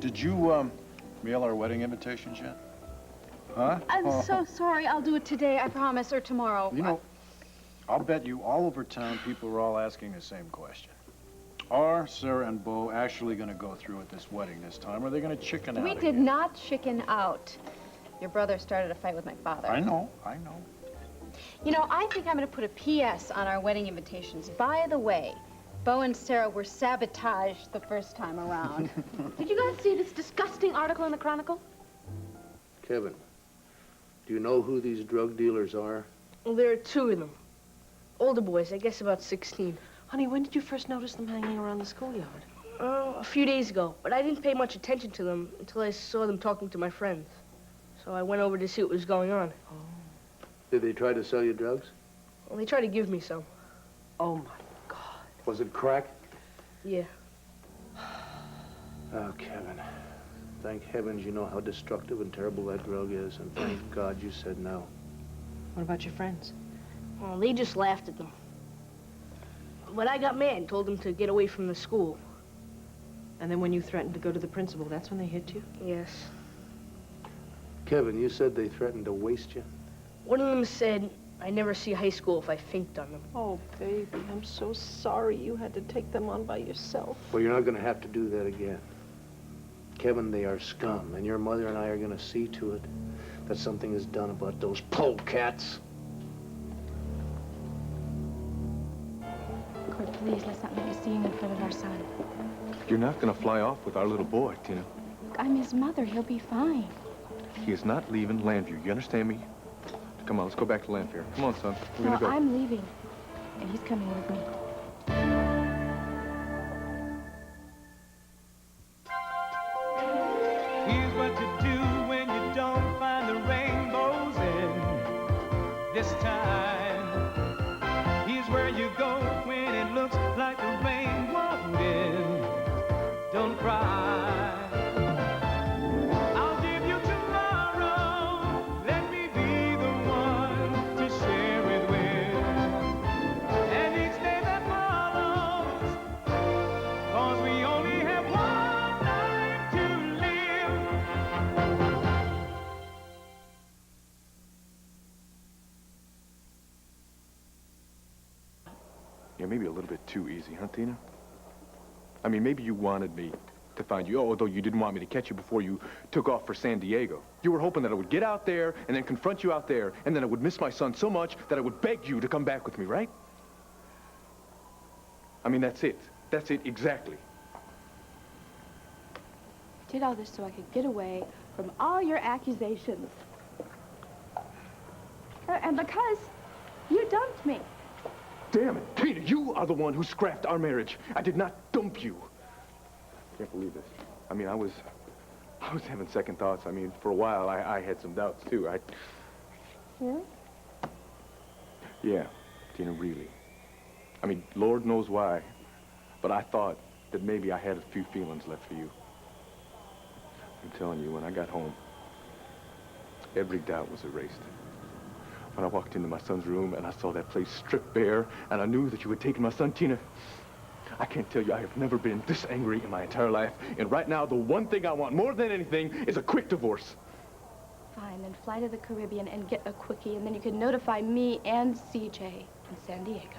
Did you, mail our wedding invitations yet? Huh? I'm so sorry. I'll do it today, I promise, or tomorrow. You know, I'll bet you all over town people are all asking the same question. Are Sarah and Bo actually going to go through with this wedding this time, or are they going to chicken out We did not chicken out. Your brother started a fight with my father. I know. You know, I think I'm going to put a P.S. on our wedding invitations. By the way, Bo and Sarah were sabotaged the first time around. Did you guys see this disgusting article in the Chronicle? Kevin, do you know who these drug dealers are? Well, there are two of them. Older boys, I guess about 16. Honey, when did you first notice them hanging around the schoolyard? A few days ago, but I didn't pay much attention to them until I saw them talking to my friends. So I went over to see what was going on. Oh. Did they try to sell you drugs? Well, they tried to give me some. Oh, my God. Was it crack? Yeah. Oh, Kevin. Thank heavens you know how destructive and terrible that drug is, and thank God you said no. What about your friends? Well, they just laughed at them. But I got mad and told them to get away from the school. And then when you threatened to go to the principal, that's when they hit you? Yes. Kevin, you said they threatened to waste you? One of them said I'd never see high school if I finked on them. Oh, baby, I'm so sorry you had to take them on by yourself. Well, you're not going to have to do that again. Kevin, they are scum, and your mother and I are going to see to it that something is done about those polecats. Kurt, please, let's not make a scene in front of our son. You're not going to fly off with our little boy, Tina. Look, I'm his mother. He'll be fine. He is not leaving Landview. You understand me? Come on, let's go back to Landfair. Come on, son. We're No, going to go. I'm leaving, and he's coming with me. Here's what to do when you don't find the rainbows in this time. Here's where you go when it looks like the rain won't end. Don't cry. I'll give you tomorrow. Let me be the one to share it with. And each day that follows, 'cause we only have one life to live. You're maybe a little bit too easy, huh, Tina? I mean, maybe you wanted me to find you, although you didn't want me to catch you before you took off for San Diego. You were hoping that I would get out there and then confront you out there, and then I would miss my son so much that I would beg you to come back with me, right? I mean, that's it. That's it, exactly. I did all this so I could get away from all your accusations. And because you dumped me. Damn it, Tina, you are the one who scrapped our marriage. I did not dump you. I can't believe this. I mean, I was having second thoughts. I mean, for a while, I had some doubts, too. Really? Yeah, Tina, really. I mean, Lord knows why, but I thought that maybe I had a few feelings left for you. I'm telling you, when I got home, every doubt was erased. When I walked into my son's room and I saw that place stripped bare, and I knew that you had taken my son, Tina, I can't tell you, I have never been this angry in my entire life. And right now, the one thing I want more than anything is a quick divorce. Fine, then fly to the Caribbean and get a quickie, and then you can notify me and CJ in San Diego.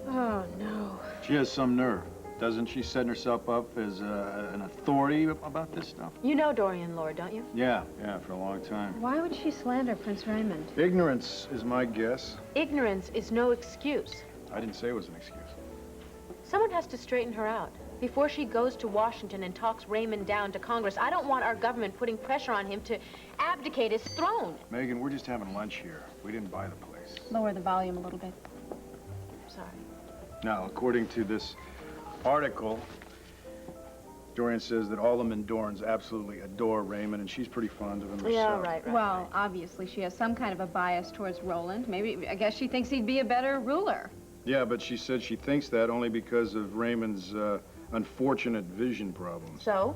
Oh, no. She has some nerve, doesn't she? Setting herself up as an authority about this stuff. You know Dorian Lord, don't you? Yeah, for a long time. Why would she slander Prince Raymond? Ignorance is my guess. Ignorance is no excuse. I didn't say it was an excuse. Someone has to straighten her out. Before she goes to Washington and talks Raymond down to Congress, I don't want our government putting pressure on him to abdicate his throne. Megan, we're just having lunch here. We didn't buy the place. Lower the volume a little bit. Sorry. Now, according to this article, Dorian says that all the Mendorans absolutely adore Raymond, and she's pretty fond of him herself. Yeah, right. Well, obviously she has some kind of a bias towards Roland. Maybe, I guess she thinks he'd be a better ruler. Yeah, but she said she thinks that only because of Raymond's unfortunate vision problems. So?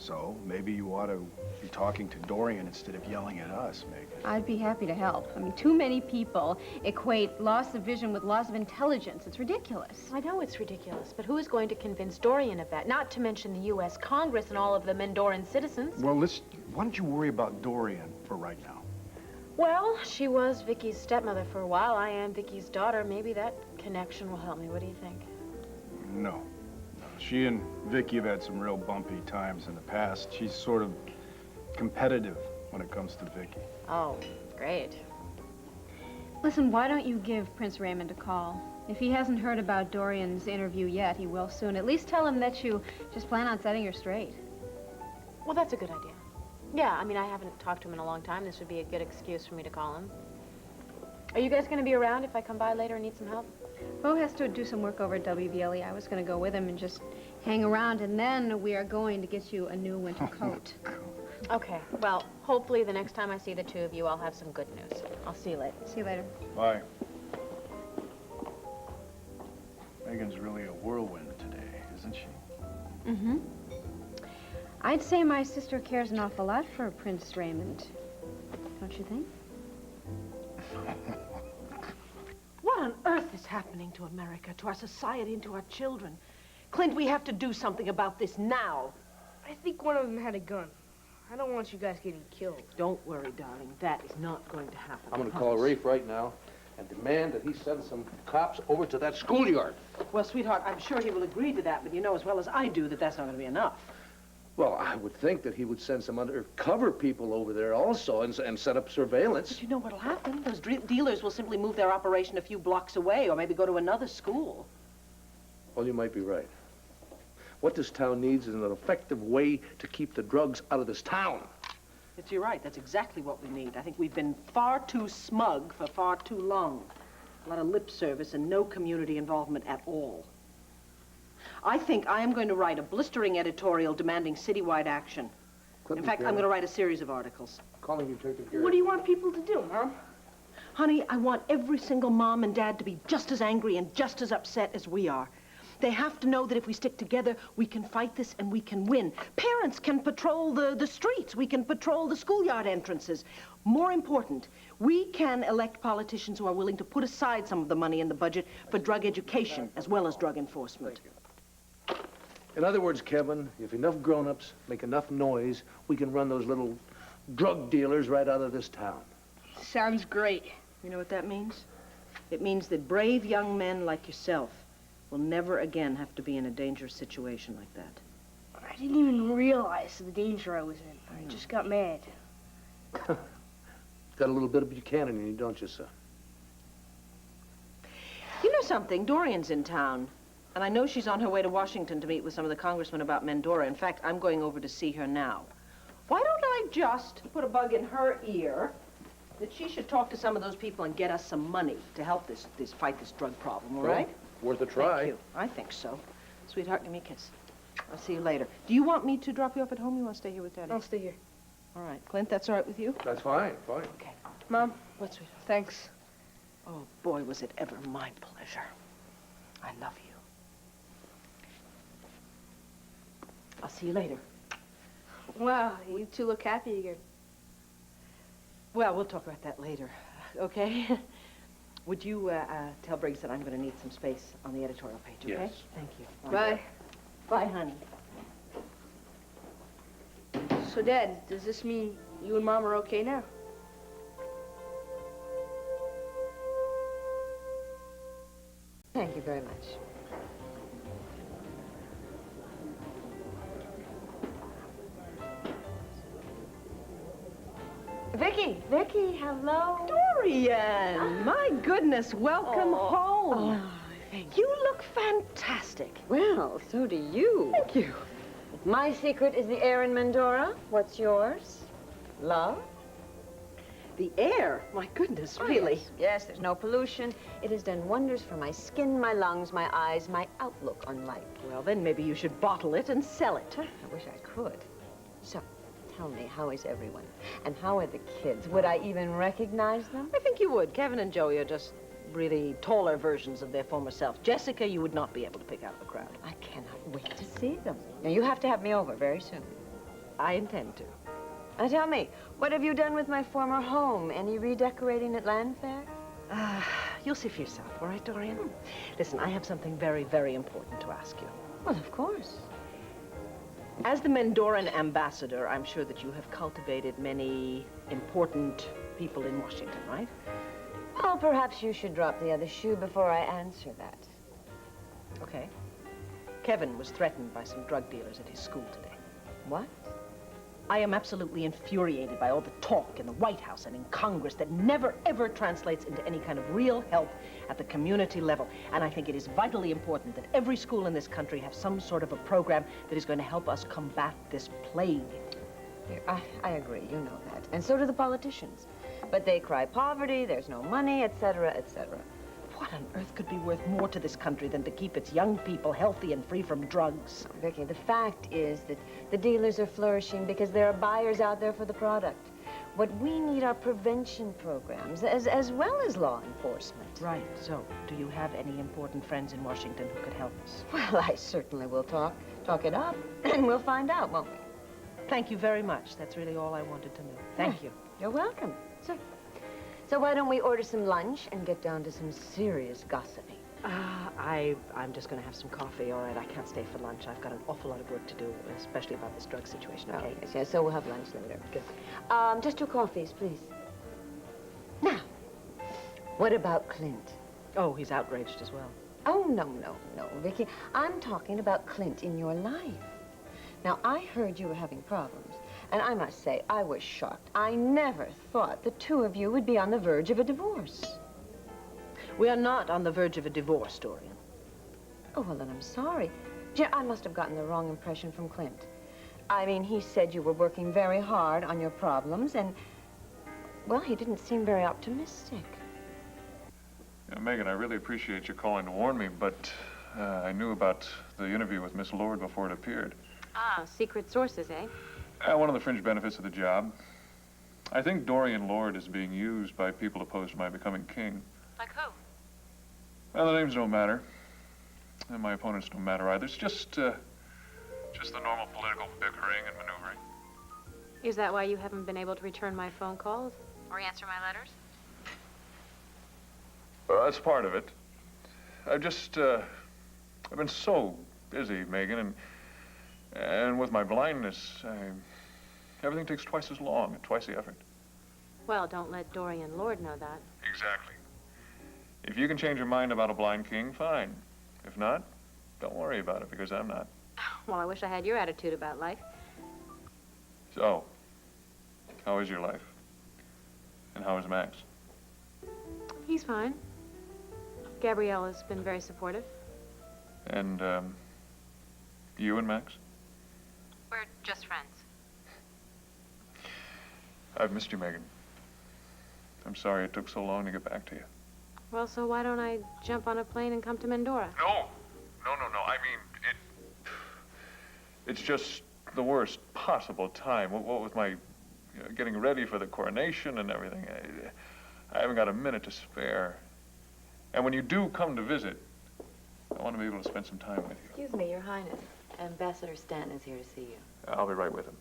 So maybe you ought to be talking to Dorian instead of yelling at us, Megan. I'd be happy to help. I mean, too many people equate loss of vision with loss of intelligence. It's ridiculous. I know it's ridiculous, but who is going to convince Dorian of that? Not to mention the U.S. Congress and all of the Mendoran citizens. Well, why don't you worry about Dorian for right now? Well, she was Vicky's stepmother for a while. I am Vicky's daughter. Maybe that connection will help me. What do you think? No. She and Vicky have had some real bumpy times in the past. She's sort of competitive when it comes to Vicky. Oh, great. Listen, why don't you give Prince Raymond a call? If he hasn't heard about Dorian's interview yet, he will soon. At least tell him that you just plan on setting her straight. Well, that's a good idea. Yeah, I mean, I haven't talked to him in a long time. This would be a good excuse for me to call him. Are you guys going to be around if I come by later and need some help? Bo has to do some work over at WVLE. I was going to go with him and just hang around, and then we are going to get you a new winter coat. Okay, well, hopefully the next time I see the two of you, I'll have some good news. I'll see you later. See you later. Bye. Megan's really a whirlwind today, isn't she? Mm-hmm. I'd say my sister cares an awful lot for Prince Raymond. Don't you think? What on earth is happening to America, to our society, and to our children? Clint, we have to do something about this now. I think one of them had a gun. I don't want you guys getting killed. Don't worry, darling. That is not going to happen. I'm gonna call Rafe right now and demand that he send some cops over to that schoolyard. Well, sweetheart, I'm sure he will agree to that, but you know as well as I do that that's not going to be enough. Well, I would think that he would send some undercover people over there also and set up surveillance. But you know what'll happen? Those dealers will simply move their operation a few blocks away or maybe go to another school. Well, you might be right. What this town needs is an effective way to keep the drugs out of this town. You're right. That's exactly what we need. I think we've been far too smug for far too long. A lot of lip service and no community involvement at all. I think I am going to write a blistering editorial demanding citywide action. In fact, I'm going to write a series of articles. Calling you, Detective Garrett. What do you want people to do, Mom? Honey, I want every single mom and dad to be just as angry and just as upset as we are. They have to know that if we stick together, we can fight this and we can win. Parents can patrol the streets. We can patrol the schoolyard entrances. More important, we can elect politicians who are willing to put aside some of the money in the budget for drug education as well as drug enforcement. In other words, Kevin, if enough grown-ups make enough noise, we can run those little drug dealers right out of this town. Sounds great. You know what that means? It means that brave young men like yourself will never again have to be in a dangerous situation like that. I didn't even realize the danger I was in. I just got mad. Got a little bit of Buchanan in you, don't you, son? You know something? Dorian's in town. And I know she's on her way to Washington to meet with some of the congressmen about Mendora. In fact, I'm going over to see her now. Why don't I just put a bug in her ear that she should talk to some of those people and get us some money to help fight this drug problem, all right? Worth a try. Thank you. I think so. Sweetheart, give me a kiss. I'll see you later. Do you want me to drop you off at home? You want to stay here with Daddy? I'll stay here. All right. Clint, that's all right with you? That's fine, fine. Okay. Mom, What, sweetheart? thanks. Oh, boy, was it ever my pleasure. I love you. I'll see you later. Wow, you two look happy again. Well, we'll talk about that later, okay? Would you tell Briggs that I'm going to need some space on the editorial page, okay? Yes. Thank you. Bye. Bye, honey. So, Dad, does this mean you and Mom are okay now? Thank you very much. Vicky, hello. Dorian! My goodness, welcome home. Oh, thank You look fantastic. Well, so do you. Thank you. My secret is the air in Mendora. What's yours? Love? The air, my goodness, really. Yes, there's no pollution. It has done wonders for my skin, my lungs, my eyes, my outlook on life. Well, then maybe you should bottle it and sell it. I wish I could. So, tell me, how is everyone? And how are the kids? Would I even recognize them? I think you would. Kevin and Joey are just really taller versions of their former self. Jessica, you would not be able to pick out of the crowd. I cannot wait to see them. Now, you have to have me over very soon. I intend to. Now tell me, what have you done with my former home? Any redecorating at Land Fair? You'll see for yourself, all right, Dorian? Listen, I have something very, very important to ask you. Well, of course. As the Mendoran ambassador, I'm sure that you have cultivated many important people in Washington, right? Well, perhaps you should drop the other shoe before I answer that. Okay. Kevin was threatened by some drug dealers at his school today. What? I am absolutely infuriated by all the talk in the White House and in Congress that never, ever translates into any kind of real help at the community level. And I think it is vitally important that every school in this country have some sort of a program that is going to help us combat this plague. I agree, you know that. And so do the politicians. But they cry poverty, there's no money, etc., etc. What on earth could be worth more to this country than to keep its young people healthy and free from drugs? Vicky, the fact is that the dealers are flourishing because there are buyers out there for the product. What we need are prevention programs, as well as law enforcement. Right. So, do you have any important friends in Washington who could help us? Well, I certainly will talk it up, and we'll find out, won't we? Thank you very much. That's really all I wanted to know. Thank you. You're welcome. So why don't we order some lunch and get down to some serious gossiping? I'm just going to have some coffee, all right? I can't stay for lunch. I've got an awful lot of work to do, especially about this drug situation, okay? Oh, yes, so we'll have lunch later. Good. Just 2 coffees, please. Now, what about Clint? Oh, he's outraged as well. Oh, no, Vicky. I'm talking about Clint in your life. Now, I heard you were having problems, and I must say, I was shocked. I never thought the 2 of you would be on the verge of a divorce. We are not on the verge of a divorce, Dorian. Oh, well, then I'm sorry. Gee, I must have gotten the wrong impression from Clint. I mean, he said you were working very hard on your problems, and, well, he didn't seem very optimistic. Yeah, Megan, I really appreciate you calling to warn me, but I knew about the interview with Miss Lord before it appeared. Ah, secret sources, eh? One of the fringe benefits of the job. I think Dorian Lord is being used by people opposed to my becoming king. Like who? Well, the names don't matter, and my opponents don't matter either. It's just the normal political bickering and maneuvering. Is that why you haven't been able to return my phone calls or answer my letters? That's part of it. I've been so busy, Megan, and with my blindness, everything takes twice as long and twice the effort. Well, don't let Dorian Lord know that. Exactly. If you can change your mind about a blind king, fine. If not, don't worry about it, because I'm not. Well, I wish I had your attitude about life. So, how is your life? And how is Max? He's fine. Gabrielle has been very supportive. And, you and Max? We're just friends. I've missed you, Megan. I'm sorry it took so long to get back to you. Well, so why don't I jump on a plane and come to Mendora? No. I mean, it's just the worst possible time. What with my getting ready for the coronation and everything, I haven't got a minute to spare. And when you do come to visit, I want to be able to spend some time with you. Excuse me, Your Highness. Ambassador Stanton is here to see you. I'll be right with him.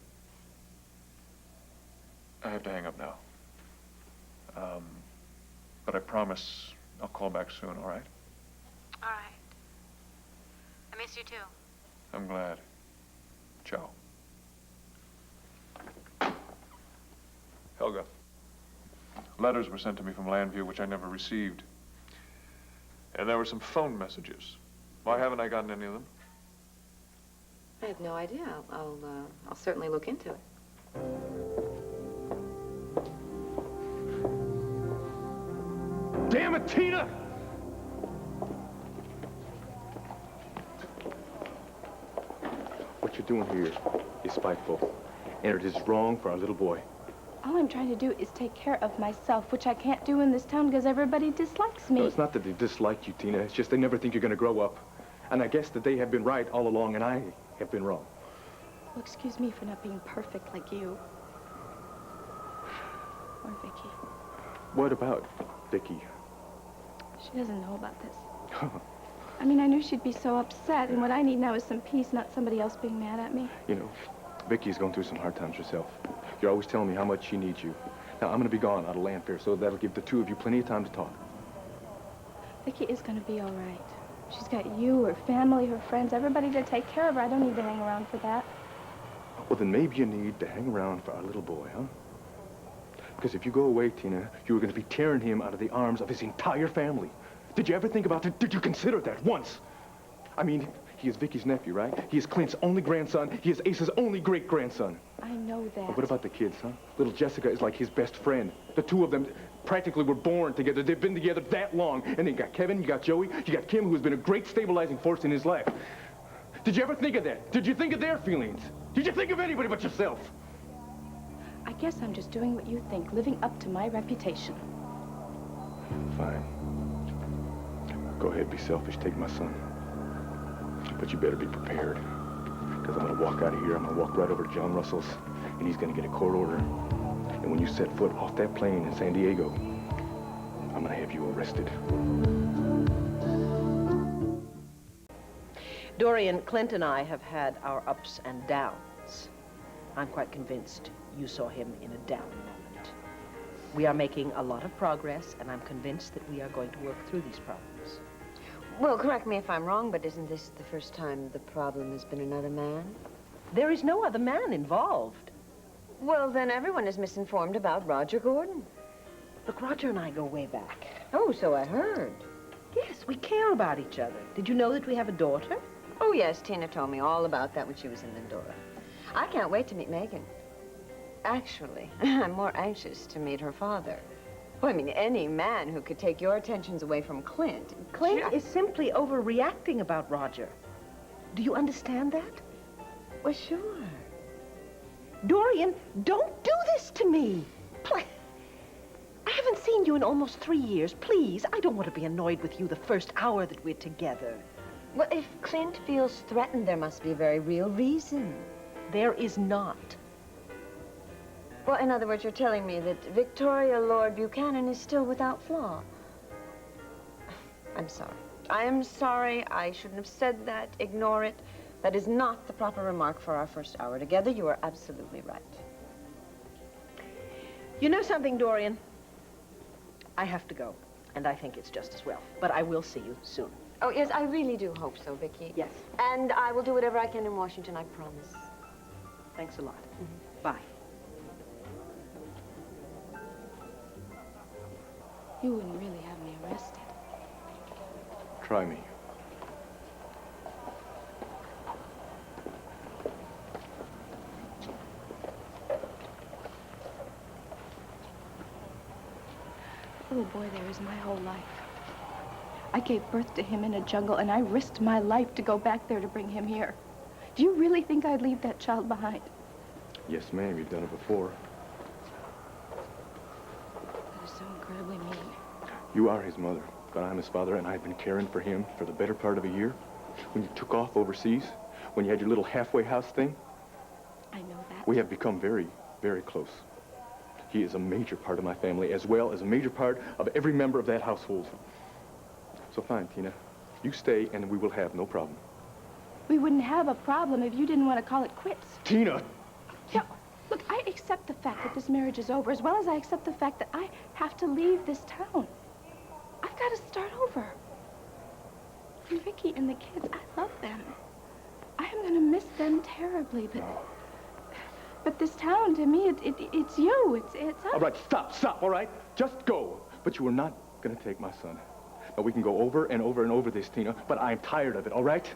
I have to hang up now. But I promise I'll call back soon, all right? All right. I miss you, too. I'm glad. Ciao. Helga, letters were sent to me from Landview, which I never received. And there were some phone messages. Why haven't I gotten any of them? I have no idea. I'll certainly look into it. Damn it, Tina! What you're doing here is spiteful, and it is wrong for our little boy. All I'm trying to do is take care of myself, which I can't do in this town because everybody dislikes me. No, it's not that they dislike you, Tina. It's just they never think you're going to grow up. And I guess that they have been right all along, and I have been wrong. Well, excuse me for not being perfect like you. Or Vicky. What about Vicky? She doesn't know about this. I mean, I knew she'd be so upset, and what I need now is some peace, not somebody else being mad at me. You know, Vicky's going through some hard times herself. You're always telling me how much she needs you. Now, I'm going to be gone out of land fair, so that'll give the two of you plenty of time to talk. Vicky is going to be all right. She's got you, her family, her friends, everybody to take care of her. I don't need to hang around for that. Well, then maybe you need to hang around for our little boy, huh? Because if you go away, Tina, you are going to be tearing him out of the arms of his entire family. Did you ever think about it? Did you consider that once? I mean, he is Vicky's nephew, right? He is Clint's only grandson. He is Ace's only great-grandson. I know that. But what about the kids, huh? Little Jessica is like his best friend. The two of them practically were born together. They've been together that long. And then you got Kevin, you got Joey, you got Kim, who has been a great stabilizing force in his life. Did you ever think of that? Did you think of their feelings? Did you think of anybody but yourself? I guess I'm just doing what you think, living up to my reputation. Fine. Go ahead, be selfish, take my son. But you better be prepared. Because I'm going to walk out of here, I'm going to walk right over to John Russell's, and he's going to get a court order. And when you set foot off that plane in San Diego, I'm going to have you arrested. Dorian, Clint and I have had our ups and downs. I'm quite convinced you saw him in a down moment. We are making a lot of progress, and I'm convinced that we are going to work through these problems. Well, correct me if I'm wrong, but isn't this the first time the problem has been another man? There is no other man involved. Well, then everyone is misinformed about Roger Gordon. Look, Roger and I go way back. Oh, so I heard. Yes, we care about each other. Did you know that we have a daughter? Oh, yes, Tina told me all about that when she was in Mindora. I can't wait to meet Megan. Actually, I'm more anxious to meet her father. Well, I mean, any man who could take your attentions away from Clint. Clint is simply overreacting about Roger. Do you understand that? Well, sure. Dorian, don't do this to me. I haven't seen you in almost 3 years. Please, I don't want to be annoyed with you the first hour that we're together. Well, if Clint feels threatened, there must be a very real reason. There is not. Well, in other words, you're telling me that Victoria Lord Buchanan is still without flaw. I'm sorry. I am sorry. I shouldn't have said that. Ignore it. That is not the proper remark for our first hour together. You are absolutely right. You know something, Dorian? I have to go, and I think it's just as well. But I will see you soon. Oh, yes, I really do hope so, Vicki. Yes. And I will do whatever I can in Washington, I promise. Thanks a lot. Bye. You wouldn't really have me arrested. Try me. Little boy there is my whole life. I gave birth to him in a jungle, and I risked my life to go back there to bring him here. Do you really think I'd leave that child behind? Yes, ma'am, you've done it before. That is so incredibly mean. You are his mother, but I'm his father, and I've been caring for him for the better part of a year. When you took off overseas, when you had your little halfway house thing, I know that. we have become very, very close. He is a major part of my family, as well as a major part of every member of that household. So fine, Tina. You stay, and we will have no problem. We wouldn't have a problem if you didn't want to call it quits. Tina! Yeah, look, I accept the fact that this marriage is over, as well as I accept the fact that I have to leave this town. I've got to start over. And Vicky and the kids, I love them. I am going to miss them terribly, but this town, to me, it's you. It's us. All right, stop, all right? Just go. But you are not going to take my son. Now, we can go over and over and over this, Tina, but I'm tired of it, all right?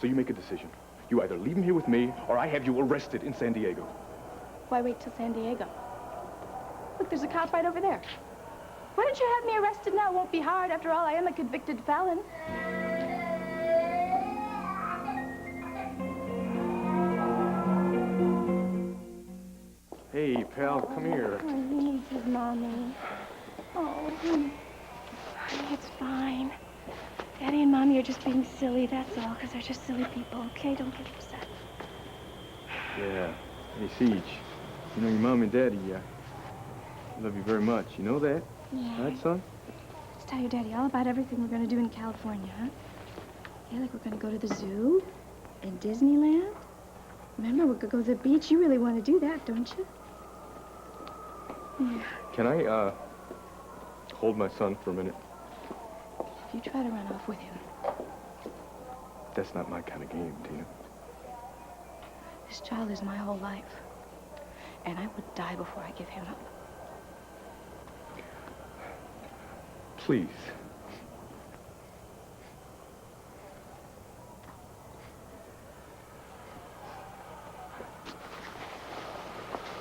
So you make a decision. You either leave him here with me, or I have you arrested in San Diego. Why wait till San Diego? Look, there's a cop right over there. Why don't you have me arrested now? It won't be hard. After all, I am a convicted felon. Hey, pal, come here. Oh, he needs his mommy. Oh, honey, it's fine. Daddy and Mommy are just being silly, that's all, because they're just silly people, okay? Don't get upset. Yeah. Hey, Siege. You know, your mom and daddy, love you very much. You know that? Yeah. Right, son? Let's tell your daddy all about everything we're going to do in California, huh? Yeah, like we're going to go to the zoo and Disneyland. Remember, we could go to the beach. You really want to do that, don't you? Yeah. Can I, hold my son for a minute? If you try to run off with him, That's not my kind of game, Tina. this child is my whole life. And I would die before I give him up. Please.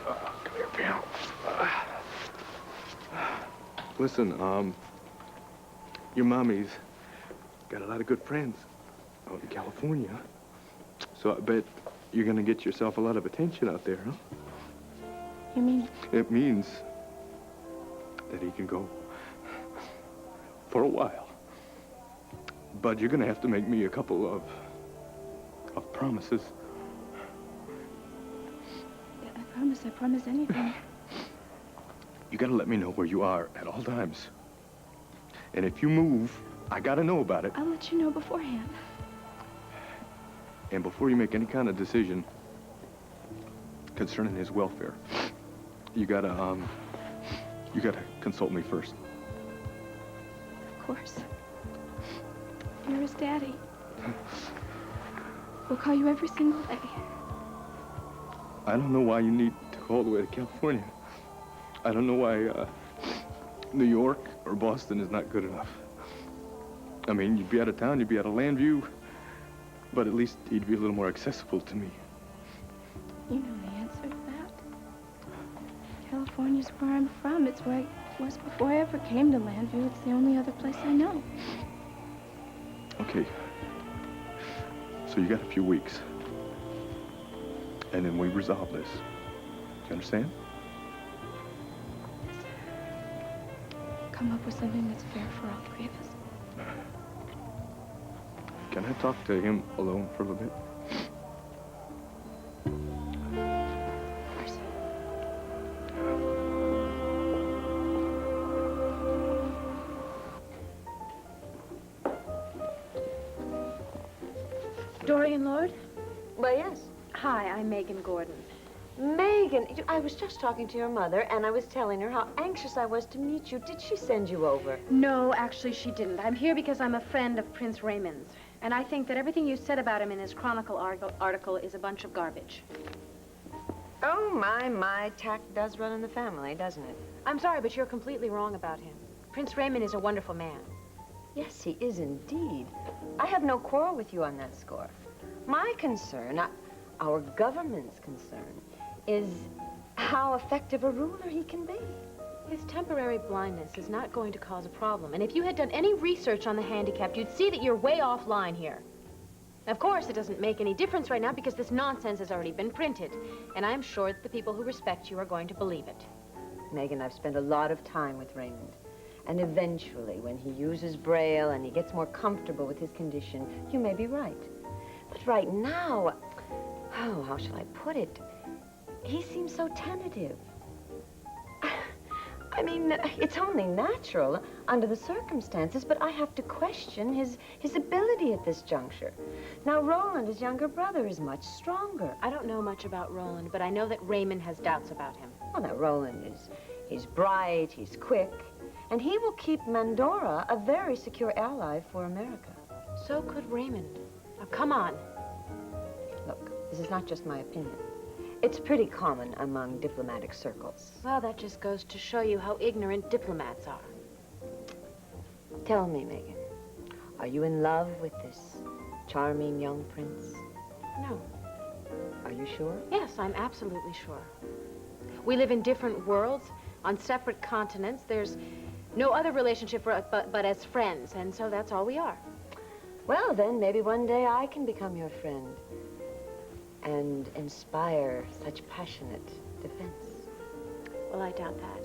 Come here, pal. Listen, your mommy's got a lot of good friends out in California. So I bet you're gonna get yourself a lot of attention out there, huh? You mean? It means that he can go for a while. But you're gonna have to make me a couple of promises. Yeah, I promise anything. You gotta let me know where you are at all times. And if you move, I gotta know about it. I'll let you know beforehand. And before you make any kind of decision concerning his welfare, you gotta consult me first. Of course. You're his daddy. We'll call you every single day. I don't know why you need to go all the way to California. I don't know why New York or Boston is not good enough. I mean, you'd be out of town, you'd be out of Landview, but at least he'd be a little more accessible to me. You know the answer to that. California's where I'm from. It's where I was before I ever came to Landview. It's the only other place I know. Okay. So you got a few weeks. And then we resolve this. Do you understand? Come up with something that's fair for all three of us. Can I talk to him alone for a little bit? Of course. Dorian Lord? Well, yes. Hi, I'm Megan Gordon. Megan, I was just talking to your mother, and I was telling her how anxious I was to meet you. Did she send you over? No, actually, she didn't. I'm here because I'm a friend of Prince Raymond's. And I think that everything you said about him in his Chronicle article is a bunch of garbage. Oh, my. Tact does run in the family, doesn't it? I'm sorry, but you're completely wrong about him. Prince Raymond is a wonderful man. Yes, he is indeed. I have no quarrel with you on that score. My concern, our government's concern, is how effective a ruler he can be. His temporary blindness is not going to cause a problem. And if you had done any research on the handicapped, you'd see that you're way offline here. Of course, it doesn't make any difference right now because this nonsense has already been printed. And I'm sure that the people who respect you are going to believe it. Megan, I've spent a lot of time with Raymond. And eventually, when he uses Braille and he gets more comfortable with his condition, you may be right. But right now, oh, how shall I put it? He seems so tentative. I mean, it's only natural under the circumstances, but I have to question his ability at this juncture. Now, Roland, his younger brother, is much stronger. I don't know much about Roland, but I know that Raymond has doubts about him. Well, now, Roland he's bright, he's quick, and he will keep Mandora a very secure ally for America. So could Raymond. Now, come on. Look, this is not just my opinion. It's pretty common among diplomatic circles. Well, that just goes to show you how ignorant diplomats are. Tell me, Megan, are you in love with this charming young prince? No. Are you sure? Yes, I'm absolutely sure. We live in different worlds, on separate continents. There's no other relationship but as friends, and so that's all we are. Well, then, maybe one day I can become your friend and inspire such passionate defense. Well, I doubt that.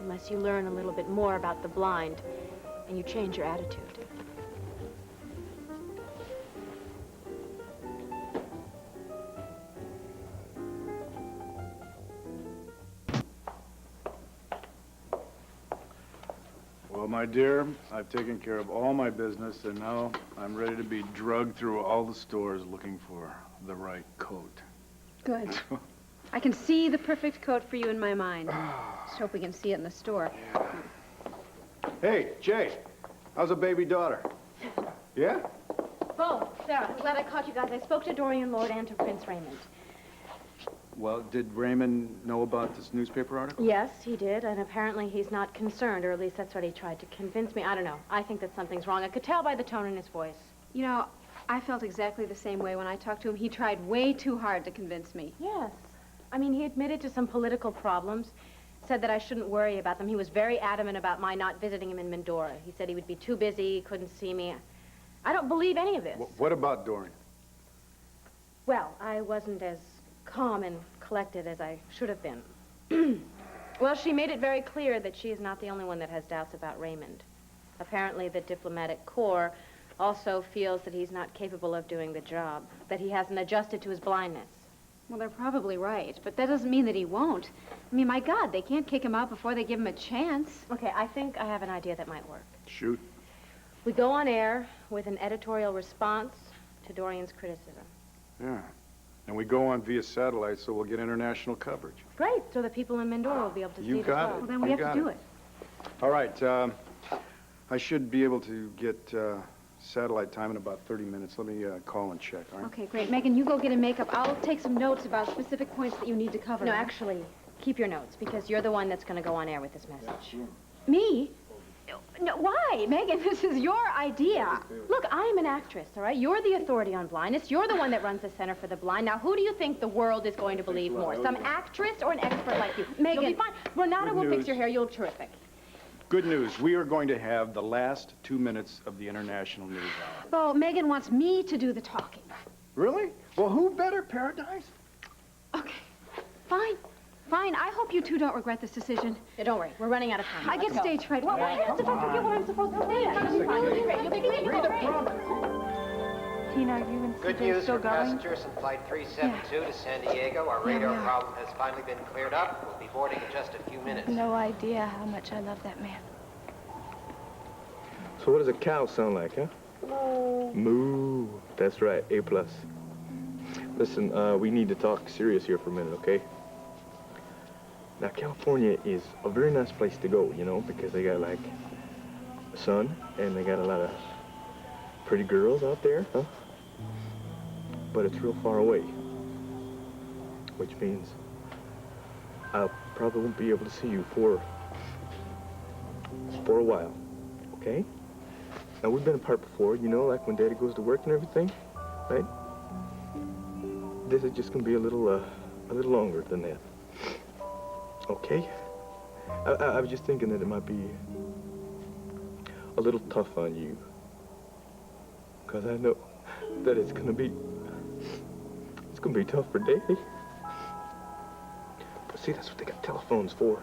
Unless you learn a little bit more about the blind and you change your attitude. Well, my dear, I've taken care of all my business, and now I'm ready to be drugged through all the stores looking for the right coat. Good. I can see the perfect coat for you in my mind. Just hope we can see it in the store. Hey, Jay, how's a baby daughter? Yeah? Bo, Sarah, I'm glad I caught you guys. I spoke to Dorian Lord and to Prince Raymond. Well, did Raymond know about this newspaper article? Yes, he did, and apparently he's not concerned, or at least that's what he tried to convince me. I don't know. I think that something's wrong. I could tell by the tone in his voice. You know, I felt exactly the same way when I talked to him. He tried way too hard to convince me. Yes. I mean, he admitted to some political problems, said that I shouldn't worry about them. He was very adamant about my not visiting him in Mindora. He said he would be too busy, couldn't see me. I don't believe any of this. What about Dorian? Well, I wasn't as calm and collected as I should have been. Well, she made it very clear that she is not the only one that has doubts about Raymond. Apparently, the diplomatic corps also feels that he's not capable of doing the job, that he hasn't adjusted to his blindness. Well, they're probably right, but that doesn't mean that he won't. I mean, my God, they can't kick him out before they give him a chance. Okay, I think I have an idea that might work. Shoot. We go on air with an editorial response to Dorian's criticism. Yeah. And we go on via satellite, so we'll get international coverage. Great, so the people in Mindoro will be able to see You it as got well. it. Well, then we You have got to do it. All right. I should be able to get satellite time in about 30 minutes. Let me call and check, all right? Okay, great. Megan, you go get him makeup. I'll take some notes about specific points that you need to cover. No, huh? actually, keep your notes, because you're the one that's going to go on air with this message. Me? No, why? Megan, this is your idea. Look, I'm an actress, all right? You're the authority on blindness. You're the one that runs the Center for the Blind. Now, who do you think the world is going to believe more? Some actress or an expert like you? Megan. You'll be fine. Renata Good will news. fix your hair. You'll look terrific. Good news. We are going to have the last 2 minutes of the international news hour. Bo, Megan wants me to do the talking. Really? Well, who better, Paradise? Okay, fine. Fine. I hope you two don't regret this decision. Yeah, don't worry. We're running out of time. I get stage fright. What happens if I forget what I'm supposed to say? You'll be great. Tina, are you and Good CJ news still for going? passengers in Flight 372 to San Diego. Our radar problem has finally been cleared up. We'll be boarding in just a few minutes. No idea how much I love that man. So what does a cow sound like, huh? Moo. Moo. That's right, A+. Listen, we need to talk serious here for a minute, okay? Now, California is a very nice place to go, you know, because they got, like, sun, and they got a lot of pretty girls out there, huh? But it's real far away, which means I probably won't be able to see you for a while, okay? Now, we've been apart before, you know, like when Daddy goes to work and everything, right? This is just gonna be a little longer than that. Okay? I was just thinking that it might be a little tough on you. Because I know that it's gonna be tough for Daddy. But see, that's what they got telephones for.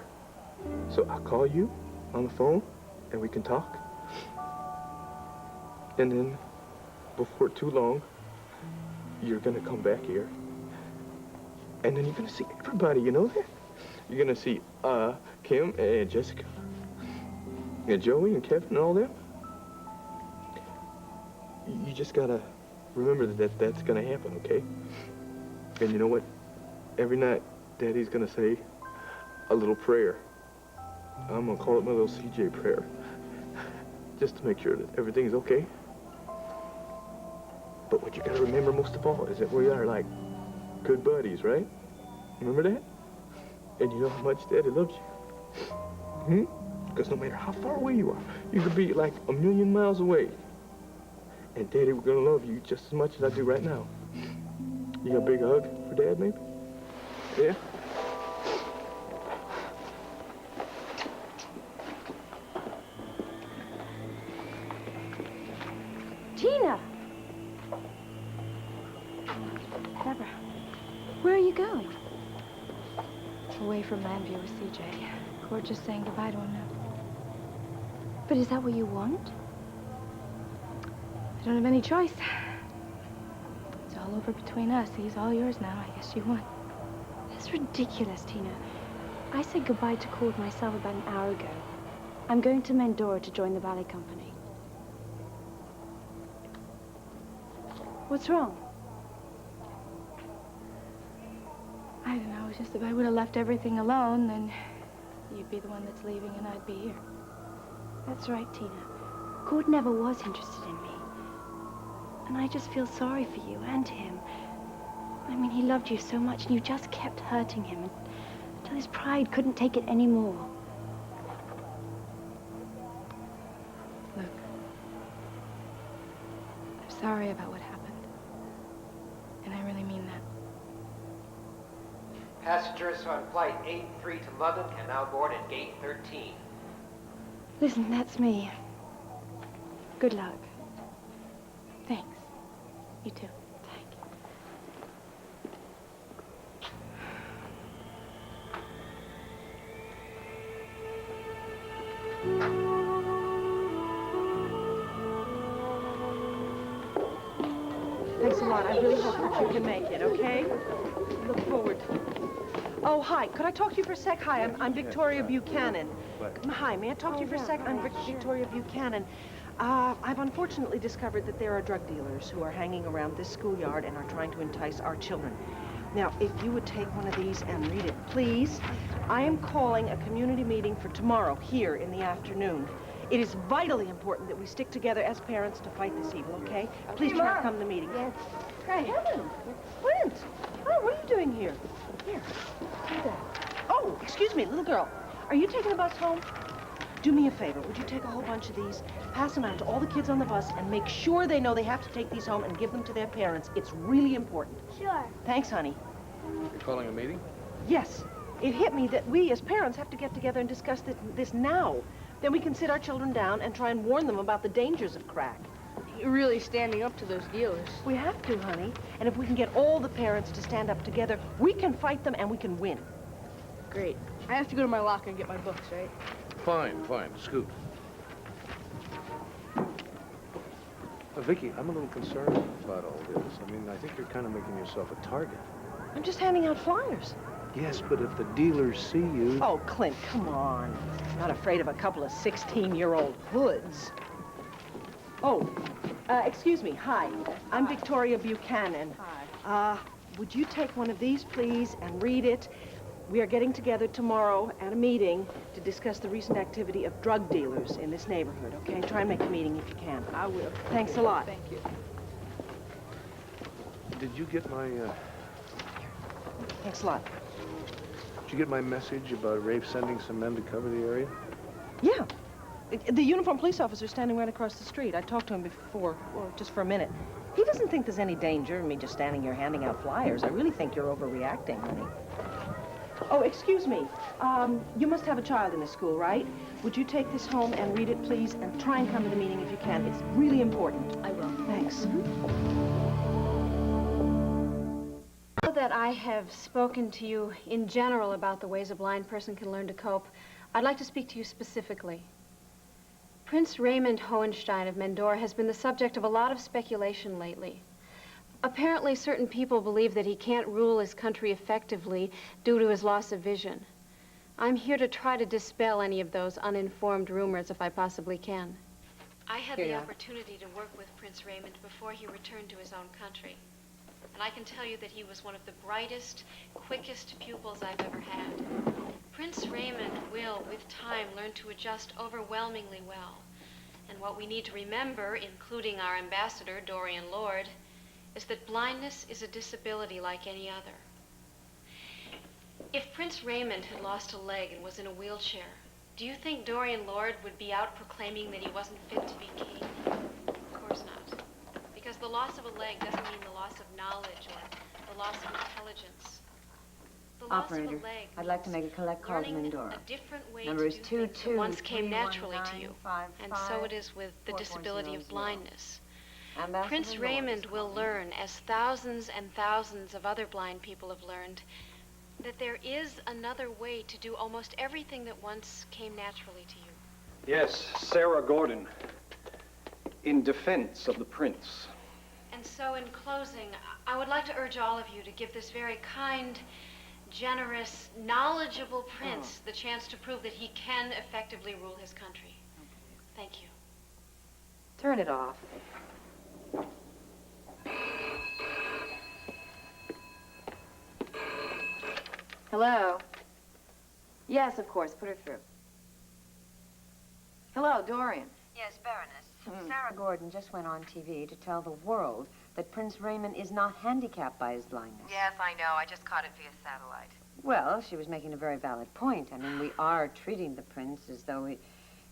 So I'll call you on the phone and we can talk. And then, before too long, you're gonna come back here. And then you're gonna see everybody, you know that? You're gonna see Kim and Jessica and Joey and Kevin and all them. You just gotta remember that that's gonna happen, okay? And you know what? Every night, Daddy's gonna say a little prayer. I'm gonna call it my little CJ prayer. Just to make sure that everything's okay. But what you gotta remember most of all is that we are like good buddies, right? Remember that? And you know how much Daddy loves you. Because no matter how far away you are, you could be like 1,000,000 miles away. And Daddy, we're gonna love you just as much as I do right now. You got a big hug for Dad, maybe? Yeah? Tina! Deborah, where are you going? Away from Landview with CJ. We're just saying goodbye to him now. But is that what you want? I don't have any choice. It's all over between us. He's all yours now. I guess you won. That's ridiculous, Tina. I said goodbye to Cord myself about an hour ago. I'm going to Mindora to join the ballet company. What's wrong? it's just if I would have left everything alone, then you'd be the one that's leaving and I'd be here. That's right, Tina. Gord never was interested in me. And I just feel sorry for you and him. I mean, he loved you so much and you just kept hurting him until his pride couldn't take it anymore. Look, I'm sorry about what happened. And I really mean that. Passengers on flight 83 to London can now board at gate 13. Listen, that's me. Good luck. Thanks. You too. Thanks a lot. I really hope that you can make it, okay? Look forward. Oh, hi. Could I talk to you for a sec? Hi, I'm Victoria Buchanan. Hi, may I talk to you for a sec? I'm Victoria Buchanan. I've unfortunately discovered that there are drug dealers who are hanging around this schoolyard and are trying to entice our children. Now, if you would take one of these and read it, please. I am calling a community meeting for tomorrow here in the afternoon. It is vitally important that we stick together as parents to fight this evil, okay? Please try to come to the meeting. Yes. Good heavens. Clint! Oh, what are you doing here? Here. Do that. Oh, excuse me, little girl. Are you taking the bus home? Do me a favor. Would you take a whole bunch of these, pass them out to all the kids on the bus, and make sure they know they have to take these home and give them to their parents? It's really important. Sure. Thanks, honey. You're calling a meeting? Yes. It hit me that we as parents have to get together and discuss this now. Then we can sit our children down and try and warn them about the dangers of crack. You're really standing up to those dealers. We have to, honey. And if we can get all the parents to stand up together, we can fight them and we can win. Great. I have to go to my locker and get my books, right? Fine. Scoot. Vicky, I'm a little concerned about all this. I mean, I think you're kind of making yourself a target. I'm just handing out flyers. Yes, but if the dealers see you... Oh, Clint, come on. Not afraid of a couple of 16-year-old hoods. Oh, excuse me. Hi. I'm Victoria Buchanan. Hi. Would you take one of these, please, and read it? We are getting together tomorrow at a meeting to discuss the recent activity of drug dealers in this neighborhood, okay? Try and make a meeting if you can. I will. Thanks a lot. Thank you. Did you get my, Thanks a lot. Did you get my message about Rafe sending some men to cover the area? Yeah. The uniformed police officer standing right across the street. I talked to him before, well, just for a minute. He doesn't think there's any danger in me just standing here handing out flyers. I really think you're overreacting, honey. Oh, excuse me. You must have a child in this school, right? Would you take this home and read it, please, and try and come to the meeting if you can? It's really important. I will. Thanks. Now that I have spoken to you in general about the ways a blind person can learn to cope, I'd like to speak to you specifically. Prince Raymond Hohenstein of Mendora has been the subject of a lot of speculation lately. Apparently, certain people believe that he can't rule his country effectively due to his loss of vision. I'm here to try to dispel any of those uninformed rumors if I possibly can. I had the opportunity to work with Prince Raymond before he returned to his own country. And I can tell you that he was one of the brightest, quickest pupils I've ever had. Prince Raymond will, with time, learn to adjust overwhelmingly well. And what we need to remember, including our ambassador, Dorian Lord, is that blindness is a disability like any other. If Prince Raymond had lost a leg and was in a wheelchair, do you think Dorian Lord would be out proclaiming that he wasn't fit to be king? Of course not. Because the loss of a leg doesn't mean the loss of knowledge or the loss of intelligence. The loss of a leg I'd like to make a collect call to Mendora. a different way Number to is do things that once came 22-319-55. naturally to you. And so it is with the disability of blindness. Prince Raymond will learn, as thousands and thousands of other blind people have learned, that there is another way to do almost everything that once came naturally to you. Yes, Sarah Gordon, in defense of the prince. And so in closing, I would like to urge all of you to give this very kind, generous, knowledgeable prince the chance to prove that he can effectively rule his country. Thank you. Turn it off. Hello? Yes, of course. Put her through. Hello, Dorian. Yes, Baroness. Sarah Gordon just went on TV to tell the world that Prince Raymond is not handicapped by his blindness. Yes, I know. I just caught it via satellite. Well, she was making a very valid point. I mean, we are treating the prince as though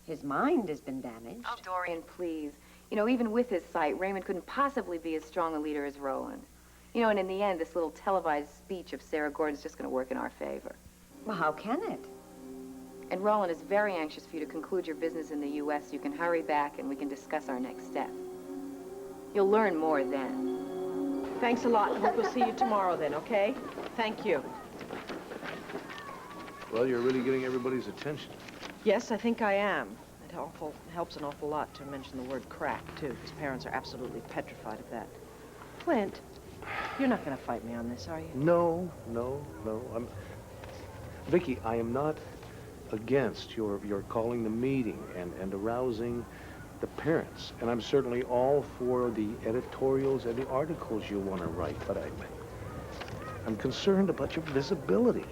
his mind has been damaged. Oh, Dorian, Please. You know, even with his sight, Raymond couldn't possibly be as strong a leader as Roland. You know, and in the end, this little televised speech of Sarah Gordon's just going to work in our favor. Well, how can it? And Roland is very anxious for you to conclude your business in the U.S. so you can hurry back and we can discuss our next step. You'll learn more then. Thanks a lot. I hope we'll see you tomorrow then, okay? Thank you. Well, you're really getting everybody's attention. Yes, I think I am. It helps an awful lot to mention the word crack, too, because parents are absolutely petrified of that. Clint, you're not going to fight me on this, are you? No. Vicky, I am not against your calling the meeting and arousing the parents. And I'm certainly all for the editorials and the articles you want to write, but I'm concerned about your visibility.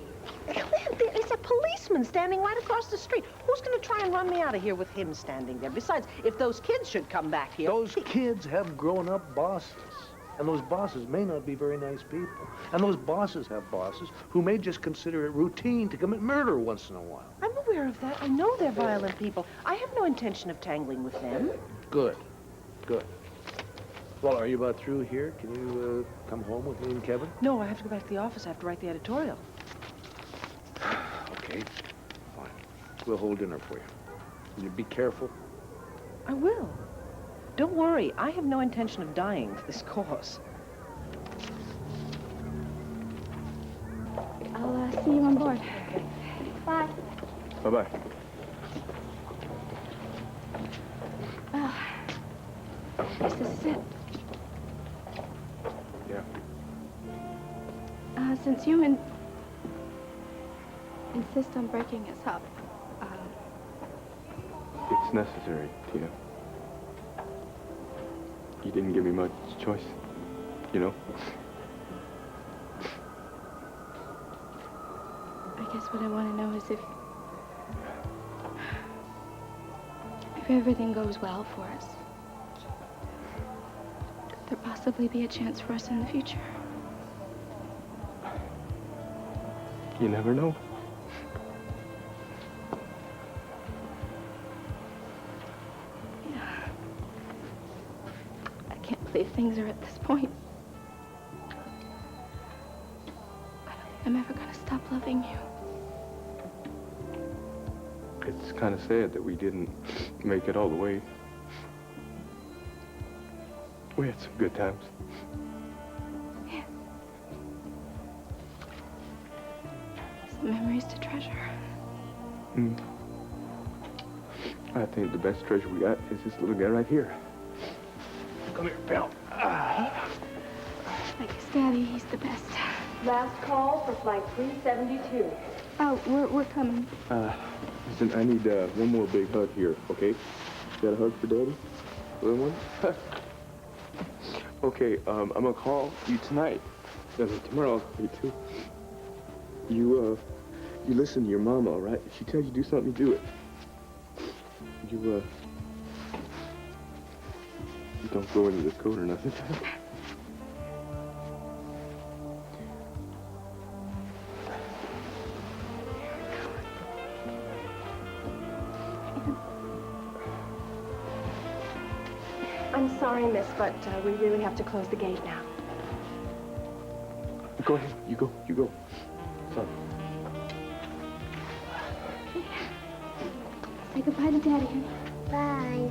Clint, there is a policeman standing right across the street. Who's going to try and run me out of here with him standing there? Besides, if those kids should come back here... Those kids have grown-up bosses. And those bosses may not be very nice people. And those bosses have bosses who may just consider it routine to commit murder once in a while. I'm aware of that. I know they're violent people. I have no intention of tangling with them. Good. Well, are you about through here? Can you come home with me and Kevin? No, I have to go back to the office. I have to write the editorial. Okay, fine. We'll hold dinner for you. You be careful. I will. Don't worry. I have no intention of dying for this cause. I'll see you on board. Okay. Bye. Bye-bye. This is it. Yeah. Since you insist on breaking us up, It's necessary, Tina. You didn't give me much choice, you know? I guess what I want to know is if everything goes well for us, could there possibly be a chance for us in the future? You never know. I can't believe things are at this point. I don't think I'm ever going to stop loving you. It's kind of sad that we didn't make it all the way. We had some good times. Yeah. Some memories to treasure. I think the best treasure we got is this little guy right here. Come here, pal. I guess Daddy, he's the best. Last call for flight 372. Oh, we're coming. Listen, I need one more big hug here, okay? You got a hug for Daddy? Little one? Okay, I'm gonna call you tonight. Tomorrow I'll call you too. You listen to your mama, all right? If she tells you to do something, you do it. You don't go into the code or nothing. I'm sorry, miss, but we really have to close the gate now. Go ahead. You go. Sorry. Say goodbye to Daddy. Bye.